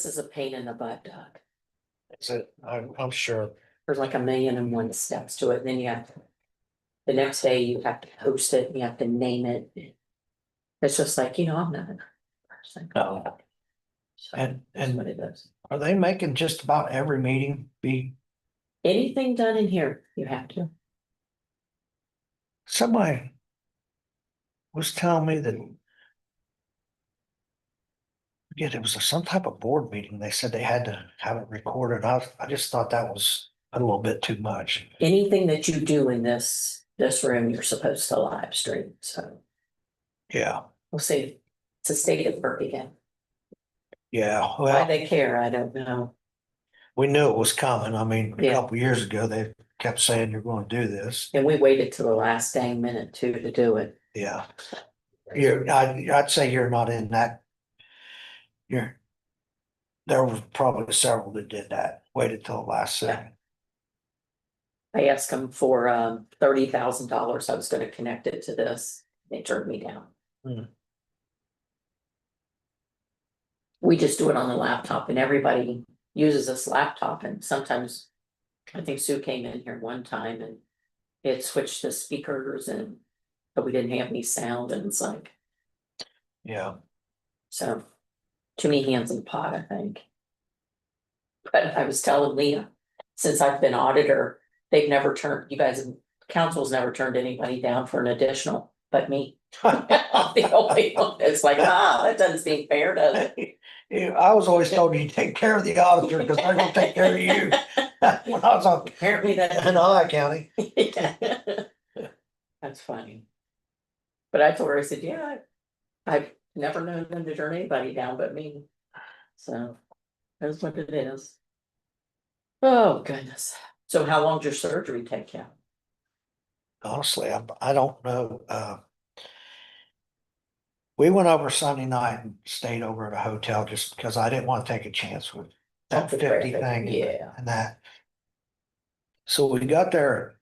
This is a pain in the butt, Doug. So I'm sure. There's like 1,000,001 steps to it, and then you have to, the next day you have to post it, and you have to name it. It's just like, I'm not a person. No. So, And that's what it is. are they making just about every meeting be? Anything done in here, you have to. Somebody was telling me that. It was some type of board meeting. They said they had to have it recorded. I just thought that was a little bit too much. Anything that you do in this room, you're supposed to live stream, so Yeah, we'll see. It's a state of birth again. yeah. Why Well, they care, I don't know. we knew it was coming. I mean, a Yeah. couple years ago, they kept saying you're going to do this. And we waited till the last dang minute too to do it. Yeah. I'd say you're not in that. There was probably several that did that, waited till the last second. I asked them for $30,000. I was gonna connect it to this. They turned me down. Hmm. We just do it on the laptop and everybody uses this laptop, and sometimes I think Sue came in here one time and it switched to speakers, but we didn't have any sound, and it's like, Yeah, so too many hands in the pot, I think. But I was telling Leah, since I've been auditor, they've never turned, you guys, council's never turned anybody down for an additional, but me. I'm the only one that's like, that doesn't seem fair, does it? Yeah, I was always told you take care of the auditor because they're gonna take care of you. When I was on Apparently that. in I County. That's funny. But I told her, I said, yeah, I've never known them to turn anybody down but me. So that's what it is. Oh, goodness. So how long did your surgery take you? Honestly, I don't know. We went over Sunday night and stayed over at a hotel just because I didn't want to take a chance with that The 50 traffic, thing yeah. and that. So we got there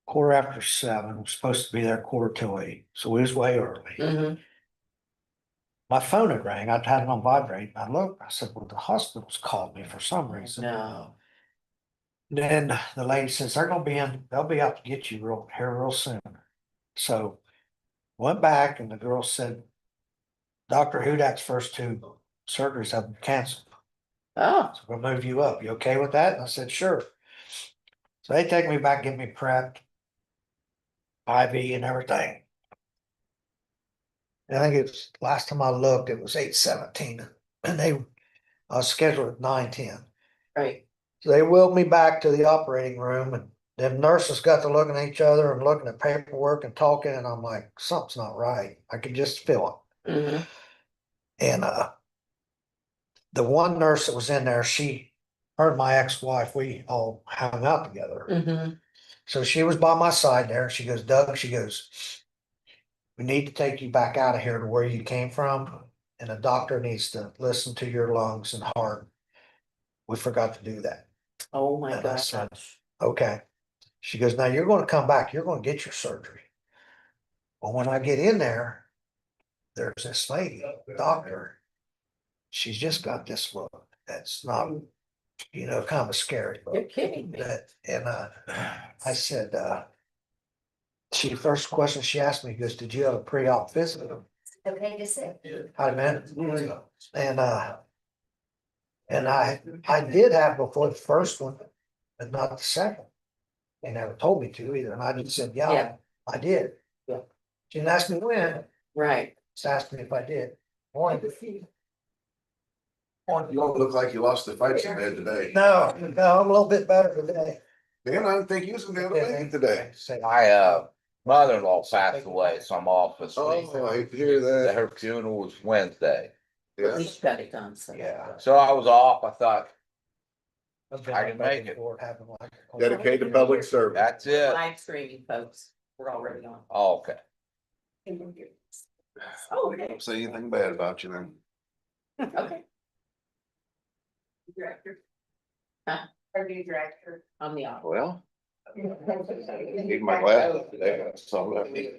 7:15. We're supposed to be there 7:45. So we was way early. Mm-hmm. My phone had rang. I'd had it on vibrate. I looked, I said, well, the hospital's called me for some reason. No. Then the lady says, they'll be out to get you real soon. So went back and the girl said, Dr. Hudak's first two surgeries have been canceled. Oh, So we'll move you up. You okay with that? And I said, sure. So they take me back, get me prepped, IV and everything. And I think it's last time I looked, it was 8:17 and I was scheduled at 9:10. right. So they wheeled me back to the operating room and them nurses got to looking at each other and looking at paperwork and talking. And I'm like, something's not right. I could just feel it. Mm-hmm. And the one nurse that was in there, her and my ex-wife, we all hung out together. Mm-hmm. So she was by my side there. She goes, Doug, she goes, we need to take you back out of here to where you came from. And the doctor needs to listen to your lungs and heart. We forgot to do that. Oh my And I gosh. said, okay. She goes, now you're going to come back. You're going to get your surgery. Well, when I get in there, there's this lady, doctor. She's just got this look. That's not, kind of a scary look. You're kidding me. And I said, first question she asked me goes, did you have a pre-op visit? Okay to say. Hi, man. And I did have before the first one, but not the second. They never told me to either. And I just said, yeah. I did. Yeah. She didn't ask me when. Right. Just asked me if I did. You don't look like you lost the fight so bad today. No, I'm a little bit better today. Man, I didn't think you was gonna be able to make it today. My mother-in-law passed away, so I'm off this week. Oh, I hate to hear that. Her funeral was Wednesday, At Yeah. least you got it done, so. Yeah. so I was off. I thought, I've been I can make it. before, having like- Dedicated public service. that's it. Live streaming, folks. We're already on. Oh, okay. Oh, I okay. don't say anything bad about you then. Okay. Director. Huh? Our new director. I'm the operator. Well, need my glasses today. So I need.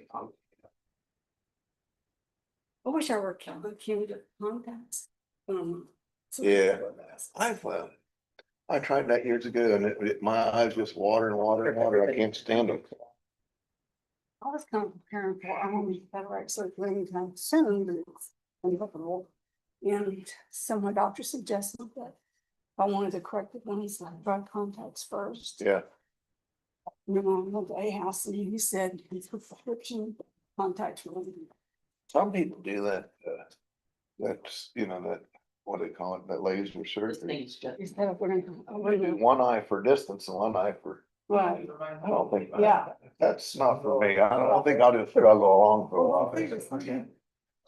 I wish I were counting contacts. Yeah. I tried that years ago and my eyes just water and water and water. I can't stand them. I was kind of preparing for, cataract surgery anytime soon, but it's inevitable. And so my doctor suggested that if I wanted to correct it, when he's like drug contacts first. Yeah. You know, I went to a house and he said his prescription contacts were. Some people do that, that's, that, what do they call it, that laser This surgery. thing's just. Instead of, we're They do one eye for distance and one eye for, right, I don't think. yeah. That's not for me. I don't think I'll just struggle along for a while.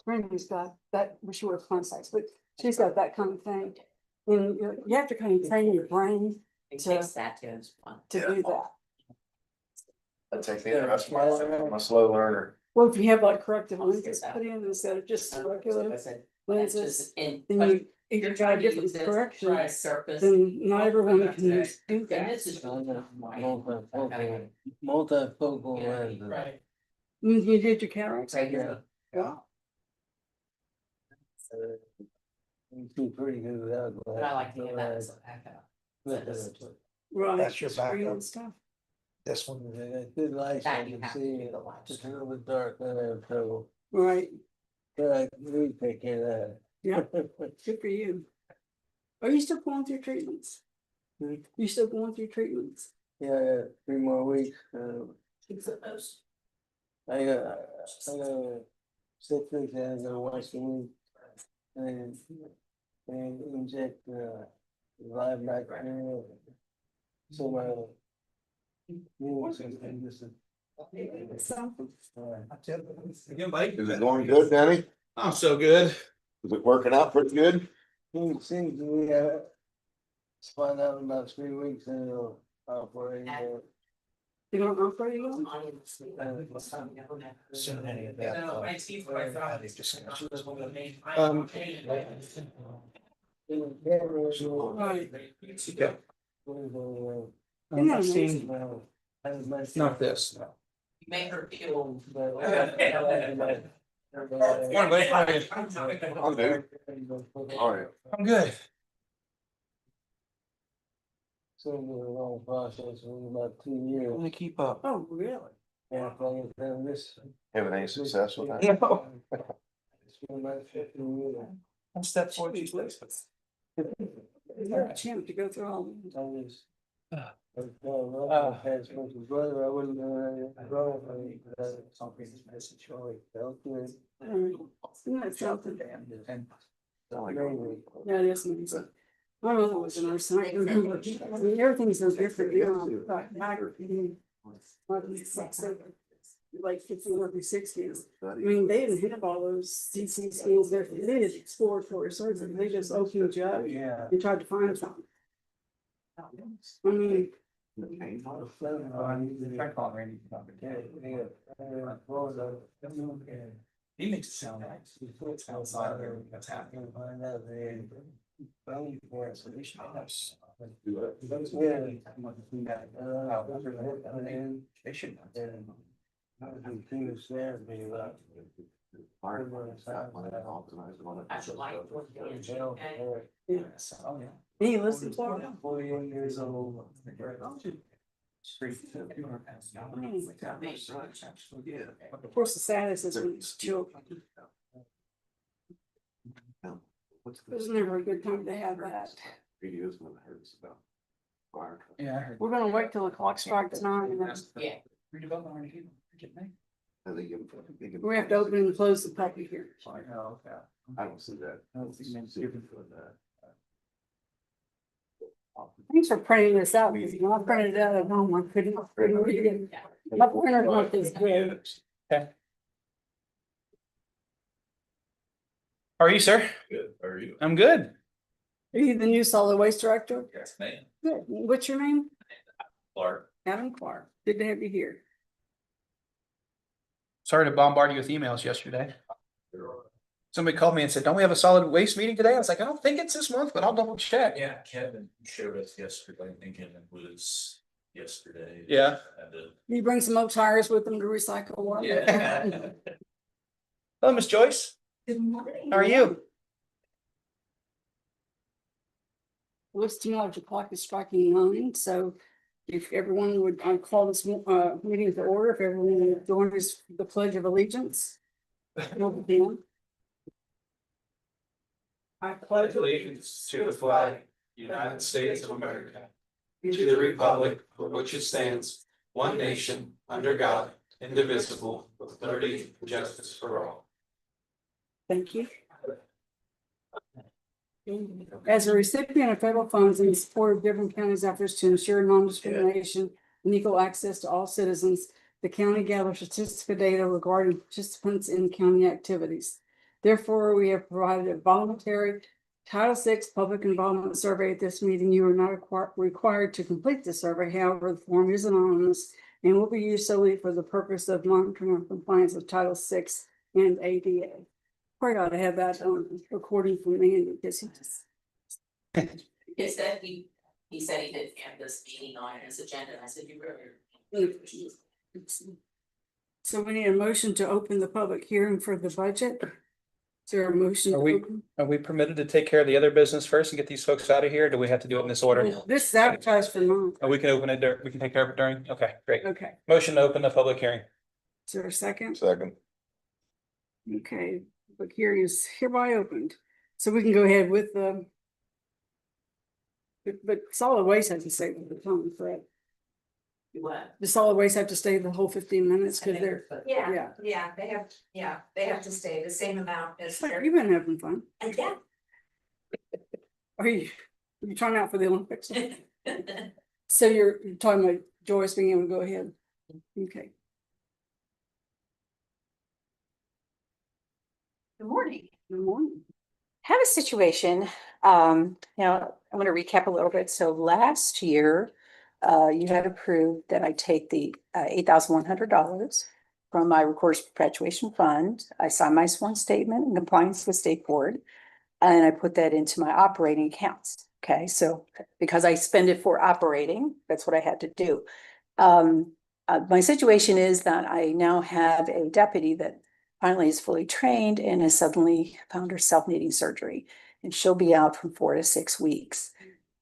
Randy's got that, wish she were contacts, but she's got that kind of thing. And you have to kind of train your brain It takes that to his one. to do that. I take the rest of my life. I'm a slow learner. Well, if you have like corrective lenses put in instead of just regular I said, that's lenses, just in. then but if you're you got trying a to different use this to correction, try to surface. then not everyone can do And that. this is. Multifocal lens. Right. You did your cataracts? Right here. Yeah. You do pretty good without. But I like to get that as a backup. So this is- Right. That's your screen backup. and stuff. This one, Good lights, I That you can have to see do it. the lights. It's a little bit dark, then I have trouble. Right, But we take care of yeah, that. good for you. Are you still going through treatments? Hmm. You still going through treatments? Yeah, 3 more weeks, It's a post. I got 6 weeks and I'm gonna watch the week. And inject, live bacteria. So my. immune system just. Something. Again, Mike. Is it going good, Danny? I'm so good. Is it working out pretty good? Seems to me, let's find out in about 3 weeks and it'll operate. You don't know where you soon any of that. No, I see what I thought. They discussed. Right. Yeah. I've seen- Not this. Make her feel. Morning, buddy. How are you? I'm good. All right. I'm good. So it was a long process, it was about 2 years. Gonna keep up. Oh, really? Yeah, if I had done this. Having any success with that? No. It's been about 15 years. One step forward, two steps. You have a chance to go through all. I was. Had my brother, I wouldn't know. Something message, felt good. Isn't that something? Amazing. Yeah, it is amazing. My mother was a nurse, and I remember, I mean, everything's so different, you know, like 50 or 60s. I mean, they didn't have all those CT scans there, they did exploratory surgery, they just opened you up Yeah. and tried to find something. I mean, He makes it sound nice. It's outside of everything that's happening. They should. I should like. he listened to it. 48 years old. Of course, the saddest is when it's children. It was never a good time to have that. Yeah, I heard. We're gonna wait till the clock strikes 9 and then Yeah. we have to open and close the public here. I don't see that. Thanks for printing this out, because when I printed it out at home, I couldn't read it. My printer's not this good. How are you, sir? Good, how are you? I'm good. Are you the new solid waste director? Yes, ma'am. Good. What's your name? Clark. Adam Clark. Good to have you here. Sorry to bombard you with emails yesterday. Somebody called me and said, don't we have a solid waste meeting today? I was like, I don't think it's this month, but I'll double check. Yeah, Kevin showed us yesterday, thinking it was yesterday. Yeah. Had to- You bring some old tires with them to recycle. one? Yeah. Hello, Miss Joyce. Good morning. How are you? listing of the clock is striking 9, so if everyone would, I call this meeting to order, if everyone would join us for the Pledge of Allegiance. We'll begin. I pledge allegiance to the flag, United States of America, to the republic for which it stands, one nation, under God, indivisible, with liberty and justice for all. Thank you. As a recipient of federal funds in support of Dearborn County's efforts to ensure non-discrimination and equal access to all citizens, the county gathers statistical data regarding participants in county activities. Therefore, we have provided a voluntary Title VI public involvement survey at this meeting. You are not required to complete the survey. However, the form is anonymous and will be used solely for the purpose of monitoring compliance with Title VI and ADA. Probably ought to have that recording from Andy, because he just. He said he said he didn't have this meeting on his agenda, and I said, you really. So we need a motion to open the public hearing for the budget. Is there a motion? to open? Are we permitted to take care of the other business first and get these folks out of here? Or do we have to do it in this order? This is advertised for mine. Oh, we can open it, we can take care of it during, okay, great. Okay, Motion to open the public hearing. is there a second? Second. Okay, public hearing is hereby opened. So we can go ahead with the. But solid waste has to stay with the time, correct? What? The solid waste have to stay the whole 15 minutes because they're, Yeah, they have to stay the same amount as their. you've been having fun. Yeah. Are you trying out for the Olympics? So you're talking about Joyce being able to go ahead? Okay. Good morning. Good morning. Have a situation, now I'm gonna recap a little bit. So last year, you had approved that I take the $8,100 from my Recorder's Perpetuation Fund. I signed my sworn statement in compliance with state board, and I put that into my operating accounts. Okay, so because I spend it for operating, that's what I had to do. My situation is that I now have a deputy that finally is fully trained and has suddenly found herself needing surgery, and she'll be out from 4 to 6 weeks.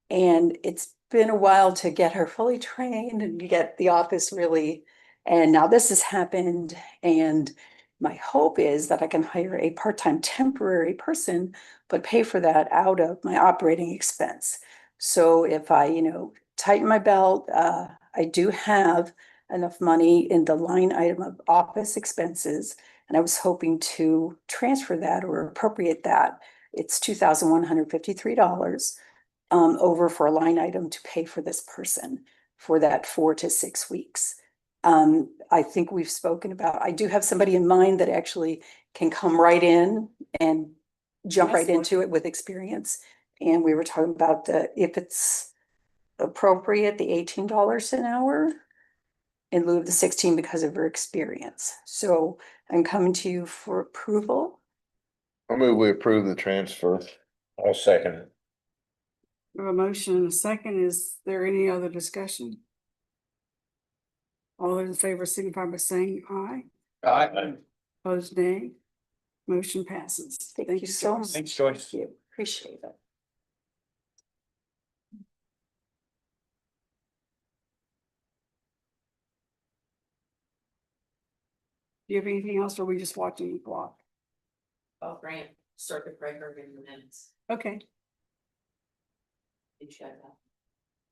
And it's been a while to get her fully trained and to get the office really, and now this has happened. And my hope is that I can hire a part-time temporary person, but pay for that out of my operating expense. So if I, tighten my belt, I do have enough money in the line item of office expenses. And I was hoping to transfer that or appropriate that. It's $2,153 over for a line item to pay for this person for that 4 to 6 weeks. I think we've spoken about, I do have somebody in mind that actually can come right in and jump right into it with experience. And we were talking about if it's appropriate, the $18 an hour in lieu of the 16 because of her experience. So I'm coming to you for approval. I move we approve the transfer. I'll second it. We have a motion and a second. Is there any other discussion? All those in favor signify by saying aye. Aye. Opposed, nay. Motion passes. Thank you so much. Thanks, Joyce. Thank you. Appreciate it. Do you have anything else, or are we just watching the clock? I'll grant circuit breaker in the minutes. Okay, You shut up.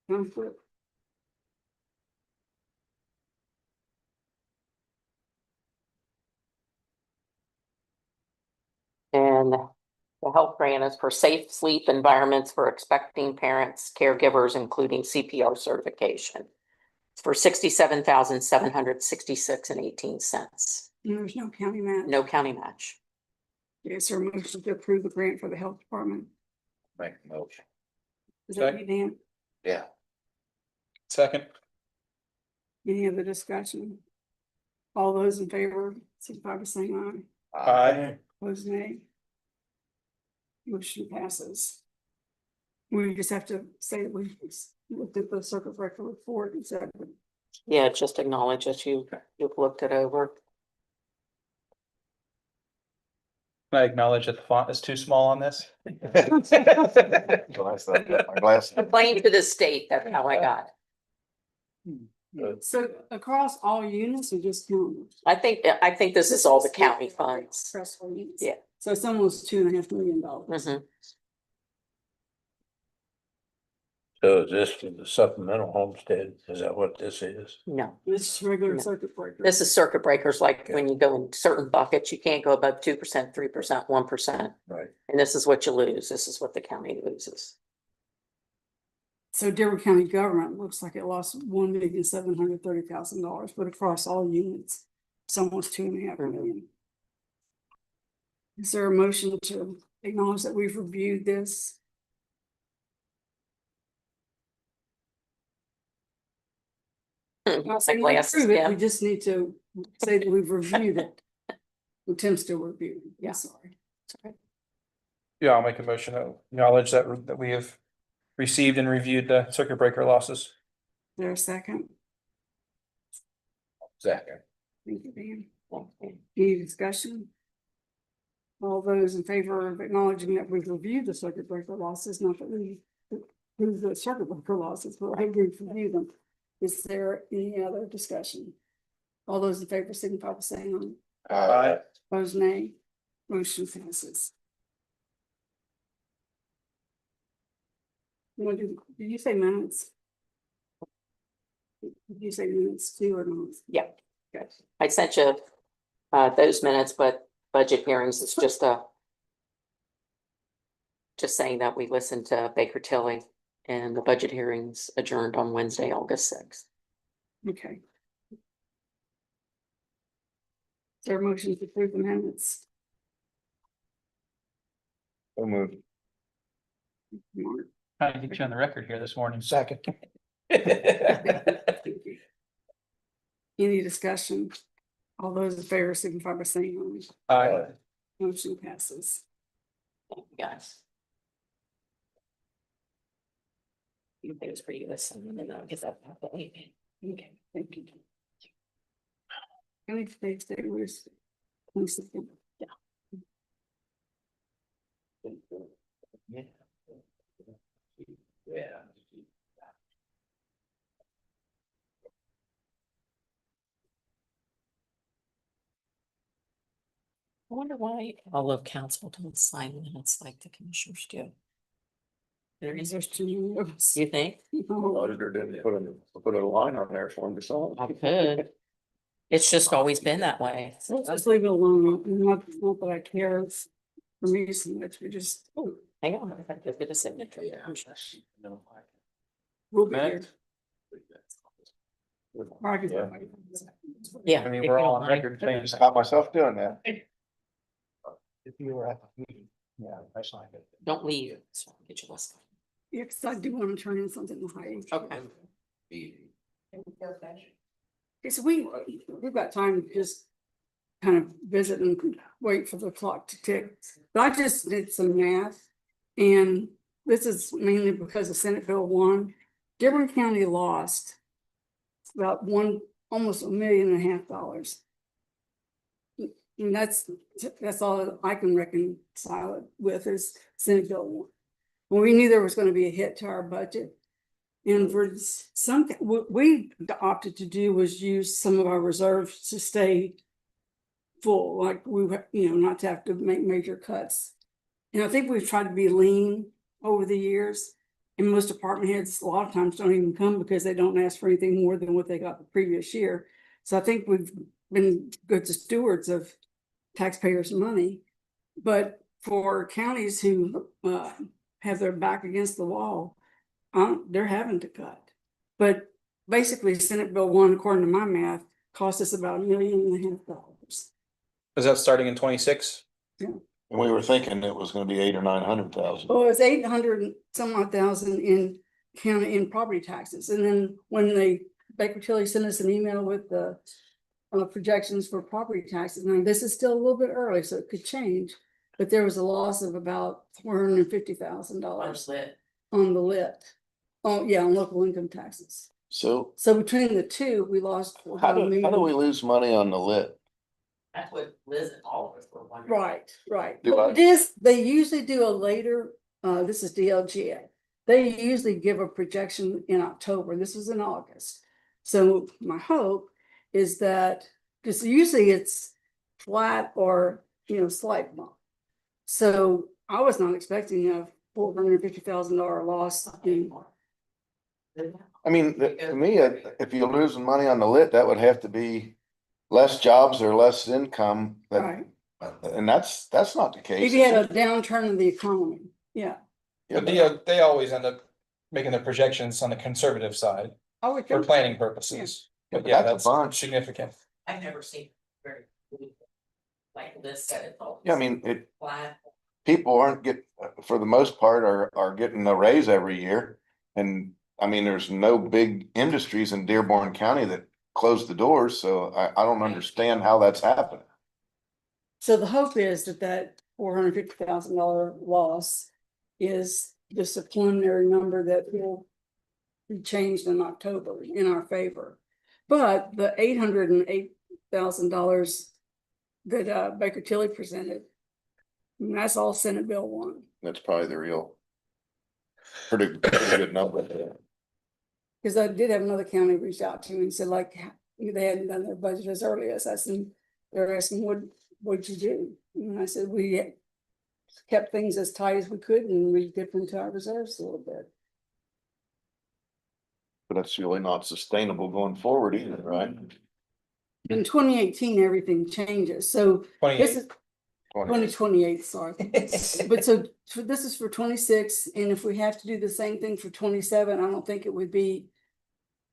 sounds good. And the health grant is for safe sleep environments for expecting parents, caregivers, including CPR certification. It's for $67,766.18. There's no county match. No county match. Is there a motion to approve the grant for the health department? Make a motion. Is that you, Dan? Yeah. Second. Any other discussion? All those in favor, signify by saying aye. Aye. Opposed, nay. Motion passes. We just have to say that we looked at the circuit breaker report and said. Yeah, just acknowledge that you've looked it over. I acknowledge that the font is too small on this? Glass, my glass. Complain to the state, that's how I got it. So across all units or just county? I think this is all the county funds. Across all units? Yeah. So it's almost $2.5 million. Mhm. So is this for the supplemental homestead? Is that what this is? No, This is regular No. circuit breaker. this is circuit breakers, like when you go in certain buckets, you can't go above 2%, 3%, 1%. Right. And this is what you lose, this is what the county loses. So Dearborn County government looks like it lost $1,730,000, but across all units, it's almost $2.5 million. Is there a motion to acknowledge that we've reviewed this? It's like We glasses, approve it, yeah. we just need to say that we've reviewed it. Well, Tim's still reviewing, Yeah. sorry. Yeah, I'll make a motion to acknowledge that, that we have received and reviewed the circuit breaker losses. Is there a second? Second. Thank you, Dan. Any discussion? All those in favor of acknowledging that we've reviewed the circuit breaker losses, not that we approve the circuit breaker losses, but we've reviewed them. Is there any other discussion? All those in favor signify by saying aye. Opposed, nay. Motion passes. Did you say minutes? Did you say minutes too or not? Yeah, good. I sent you those minutes, but budget hearings is just saying that we listened to Baker Tilly and the budget hearings adjourned on Wednesday, August 6th. Okay. Is there a motion to approve the minutes? So moved. Mark? Trying to get you on the record here this morning. Second. Any discussion? All those in favor signify by saying aye. Aye. Motion passes. Thank you, guys. You think it's for you, listen, and then I'll get that. Okay, thank you. Any states that was. Yeah. Yeah. I wonder why all of council don't sign minutes like the commissioners do. There is, There's too many of us. you think? Auditor didn't put a line on there for him to sign. I could. It's just always been that way. Just leave it alone, not that I care for me so much, we just, Hang on, if I could get a signature. we'll be here. Minutes? Yeah. I mean, if we're you all don't on mind. record saying. Just caught myself doing that. If you were at the meeting, yeah, I signed it. Don't leave, so I'll get your list. Yeah, cause I do want to turn in something to high. Okay. Okay, so we've got time to just kind of visit and wait for the clock to tick. But I just did some math, and this is mainly because of Senate Bill 1. Dearborn County lost about almost $1.5 million. And that's all I can reconcile it with is Senate Bill 1. Well, we knew there was going to be a hit to our budget. And for some, what we opted to do was use some of our reserves to stay full, like we, not to have to make major cuts. And I think we've tried to be lean over the years. And most department heads, a lot of times don't even come because they don't ask for anything more than what they got the previous year. So I think we've been good stewards of taxpayers' money. But for counties who have their back against the wall, they're having to cut. But basically, Senate Bill 1, according to my math, cost us about $1.5 million. Is that starting in 26? And we were thinking it was gonna be 800,000 or 900,000. Well, it's 800 and some odd thousand in county in property taxes. And then when Baker Tilly sent us an email with the projections for property taxes. Now, this is still a little bit early, so it could change. But there was a loss of about $450,000 on the lit. Oh, yeah, on local income taxes. So So between the two, we lost. how do we lose money on the lit? That's what Liz and all of us were wondering. Right. Do I- But they usually do a later, this is DLGA. They usually give a projection in October. This was in August. So my hope is that, because usually it's flat or, slight bump. So I was not expecting a $450,000 loss in. I mean, to me, if you're losing money on the lit, that would have to be less jobs or less income. Right. And that's not the case. If you had a downturn in the economy, yeah. Yeah, But they always end up making the projections on the conservative side I would for think, planning purposes. Yeah, But but yeah, that's a that's bunch. significant. I've never seen very. Like this said, it's all. Yeah, I mean, Flat. people aren't for the most part, are getting a raise every year. And I mean, there's no big industries in Dearborn County that close the doors, so I don't understand how that's happening. so the hope is that $450,000 loss is just a preliminary number that will be changed in October in our favor. But the $808,000 that Baker Tilly presented, and that's all Senate Bill 1. That's probably the real pretty good number. Because I did have another county reach out to me and said, like, they hadn't done their budget as early as us, and they're asking, what'd you do? And I said, we kept things as tight as we could, and we dipped into our reserves a little bit. But that's really not sustainable going forward either, right? In 2018, everything changes, so this is 2028, sorry. But so this is for 26, and if we have to do the same thing for 27, I don't think it would be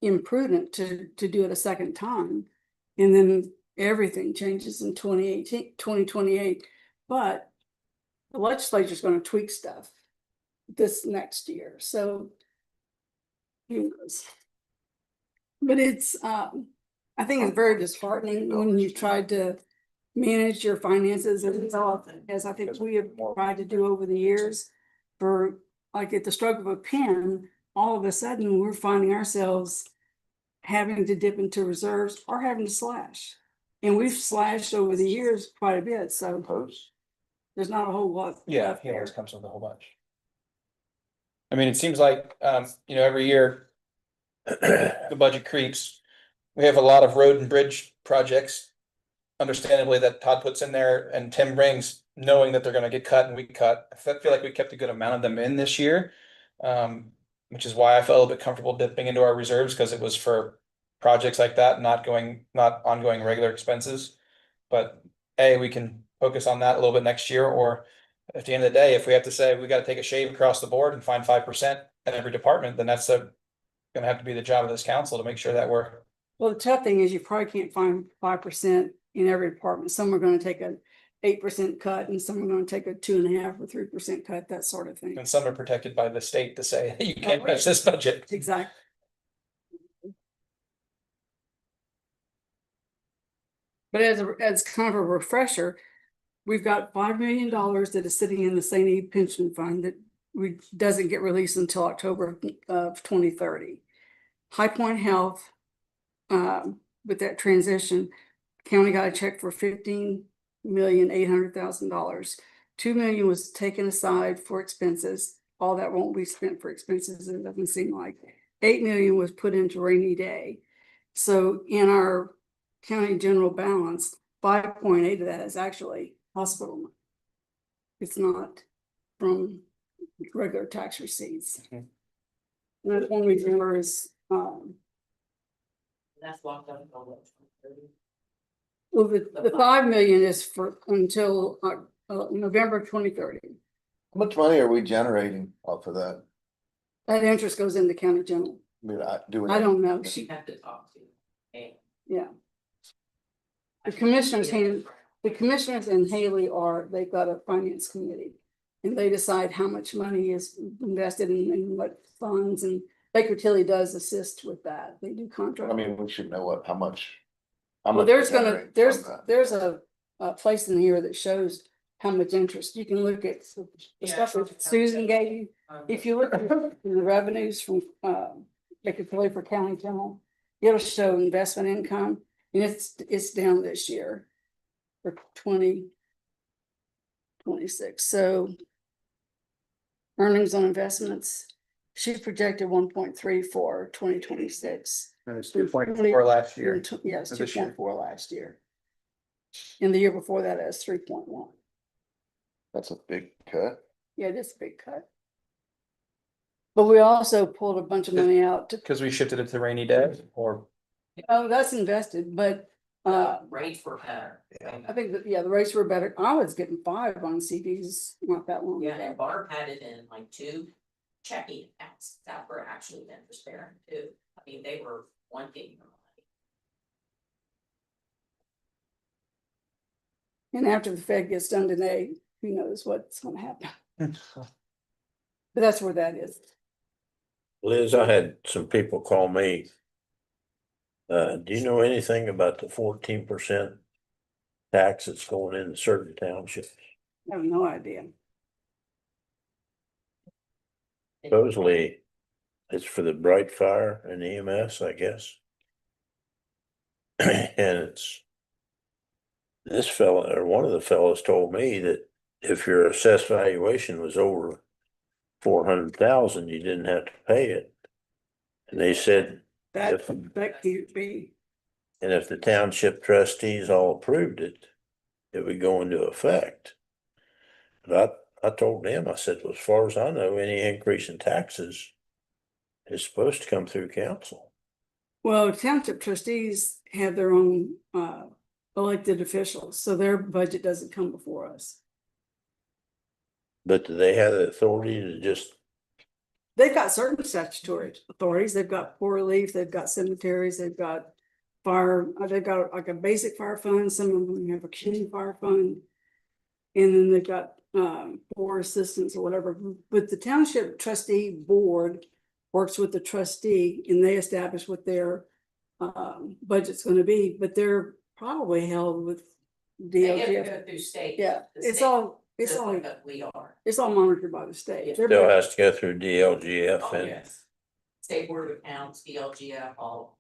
imprudent to do it a second time. And then everything changes in 2028. But the legislature is going to tweak stuff this next year. So who knows? But it's I think it's very disheartening when you tried to manage your finances as I think we have tried to do over the years. For like at the stroke of a pen, all of a sudden we're finding ourselves having to dip into reserves or having to slash. And we've slashed over the years quite a bit, so there's not a whole lot. Yeah, left he there. always comes with a whole bunch. I mean, it seems like, every year the budget creeps. We have a lot of road and bridge projects, understandably, that Todd puts in there and Tim brings, knowing that they're gonna get cut and we cut. I feel like we kept a good amount of them in this year. Which is why I felt a little bit comfortable dipping into our reserves, because it was for projects like that, not ongoing regular expenses. But we can focus on that a little bit next year, or at the end of the day, if we have to say we gotta take a shave across the board and find 5% in every department, then that's gonna have to be the job of this council to make sure that we're. Well, the tough thing is you probably can't find 5% in every department. Some are gonna take an 8% cut, and some are gonna take a 2.5% or 3% cut, that sort of thing. And some are protected by the state to say, you can't touch this budget. Exactly. But as kind of a refresher, we've got $5 million that is sitting in the St. Eve pension fund that doesn't get released until October of 2030. High Point Health, with that transition, county got a check for $15,800,000. $2 million was taken aside for expenses. All that won't be spent for expenses, it doesn't seem like. $8 million was put into rainy day. So in our county general balance, 5.8 of that is actually hospital money. It's not from regular tax receipts. Mhm. And the only number is That's locked up. well, the 5 million is for until November 2030. How much money are we generating off of that? That interest goes into county general. I mean, I don't know. She have to talk to. Yeah. The commissioners and Haley they've got a finance committee. And they decide how much money is invested in what funds, and Baker Tilly does assist with that. They do contract. I mean, we should know how much. Well, there's a place in here that shows how much interest. You can look at the stuff that Susan gave you. If you look at the revenues from Baker Tilly for county general, it'll show investment income, and it's down this year. for 2026. So earnings on investments, she projected 1.3 for 2026. And it's 2.4 last year. Yes, Or two this year. point four last year. And the year before that, it was 3.1. That's a big cut. Yeah, it is a big cut. But we also pulled a bunch of money out to, Because we shifted it to rainy day or. oh, that's invested, but Rates were better. I think that, yeah, the rates were better. I was getting 5 on CDs not that long Yeah, ago. and Barb had it in like 2 checking accounts that were actually interest bearing too. I mean, they were wanting the money. And after the Fed gets done today, who knows what's gonna happen. But that's where that is. Liz, I had some people call me. Do you know anything about the 14% tax that's going into certain townships? I have no idea. Supposedly, it's for the Bright Fire and EMS, I guess. And it's. This fella, or one of the fellows told me that if your assessed valuation was over 400,000, you didn't have to pay it. And they said, That, If- that could be, and if the township trustees all approved it, it would go into effect. But I told them, I said, well, as far as I know, any increase in taxes is supposed to come through council. well, township trustees have their own elected officials, so their budget doesn't come before us. But do they have the authority to just, They've got certain statutory authorities. They've got poor relief, they've got cemeteries, they've got fire, they've got like a basic fire fund, some of them have a community fire fund. And then they've got poor assistance or whatever, but the township trustee board works with the trustee and they establish what their budget's gonna be, but they're probably held with They have to DLGF. go through state. Yeah, the it's state all, it's system all, that we are. it's all monitored by the state. They're still very- has to go through DLGF Oh, and, yes. State Board of Accounts, DLGF, all.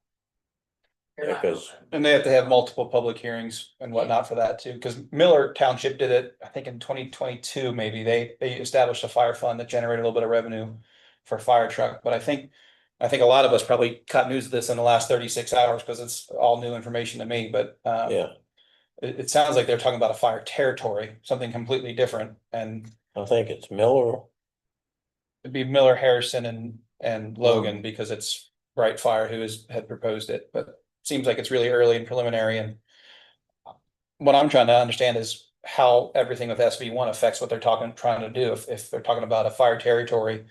They're not because- open. And they have to have multiple public hearings and whatnot for that too, because Miller Township did it, I think in 2022, maybe they established a fire fund that generated a little bit of revenue for a fire truck, but I think a lot of us probably caught news of this in the last 36 hours because it's all new information to me, but yeah, it sounds like they're talking about a fire territory, something completely different, and I think it's Miller. it'd be Miller, Harrison and Logan because it's Bright Fire who had proposed it, but seems like it's really early and preliminary, and what I'm trying to understand is how everything with SB1 affects what they're trying to do. If they're talking about a fire territory,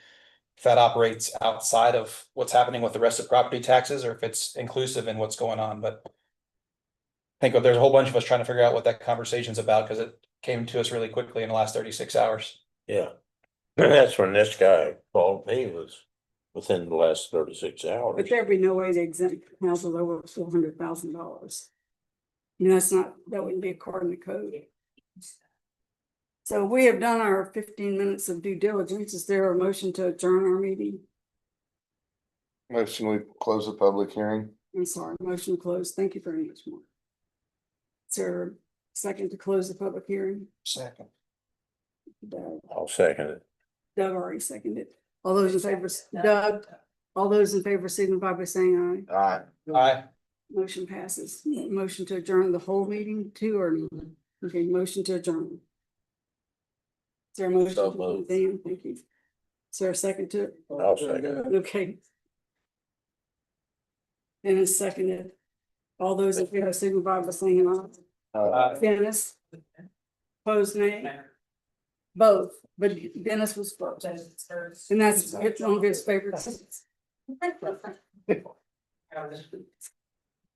if that operates outside of what's happening with the rest of property taxes, or if it's inclusive in what's going on, but I think there's a whole bunch of us trying to figure out what that conversation's about, because it came to us really quickly in the last 36 hours. Yeah. That's when this guy called me, was within the last 36 hours. But there'd be no way to exempt houses over $400,000. I mean, that wouldn't be according to code. So we have done our 15 minutes of due diligence. Is there a motion to adjourn our meeting? Motion, we close the public hearing. I'm sorry, motion to close. Thank you very much, Mark. Is there a second to close the public hearing? Second. Doug I'll second it. already seconded. All those in favor, Doug, all those in favor signify by saying aye. Aye. Motion passes. Motion to adjourn the whole meeting too, or, okay, motion to adjourn. Is there a motion? So moved. Dan, thank you. Is there a second to it? I'll second it. Okay. Dennis seconded. All those in favor signify by saying aye. Dennis? Opposed, nay? Both, but Dennis was first. And that's it's on his favorite.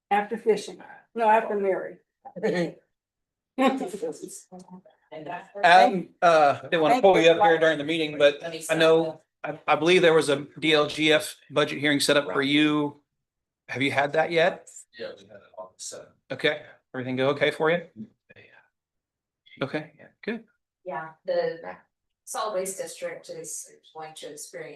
After fishing, no, after Mary. Adam, didn't want to pull you up here during the meeting, but I know, I believe there was a DLGF budget hearing set up for you. Have you had that yet? Yeah, we had it on the set. Okay, everything go okay for you? Okay, good. Yeah, the solid waste district is going to experience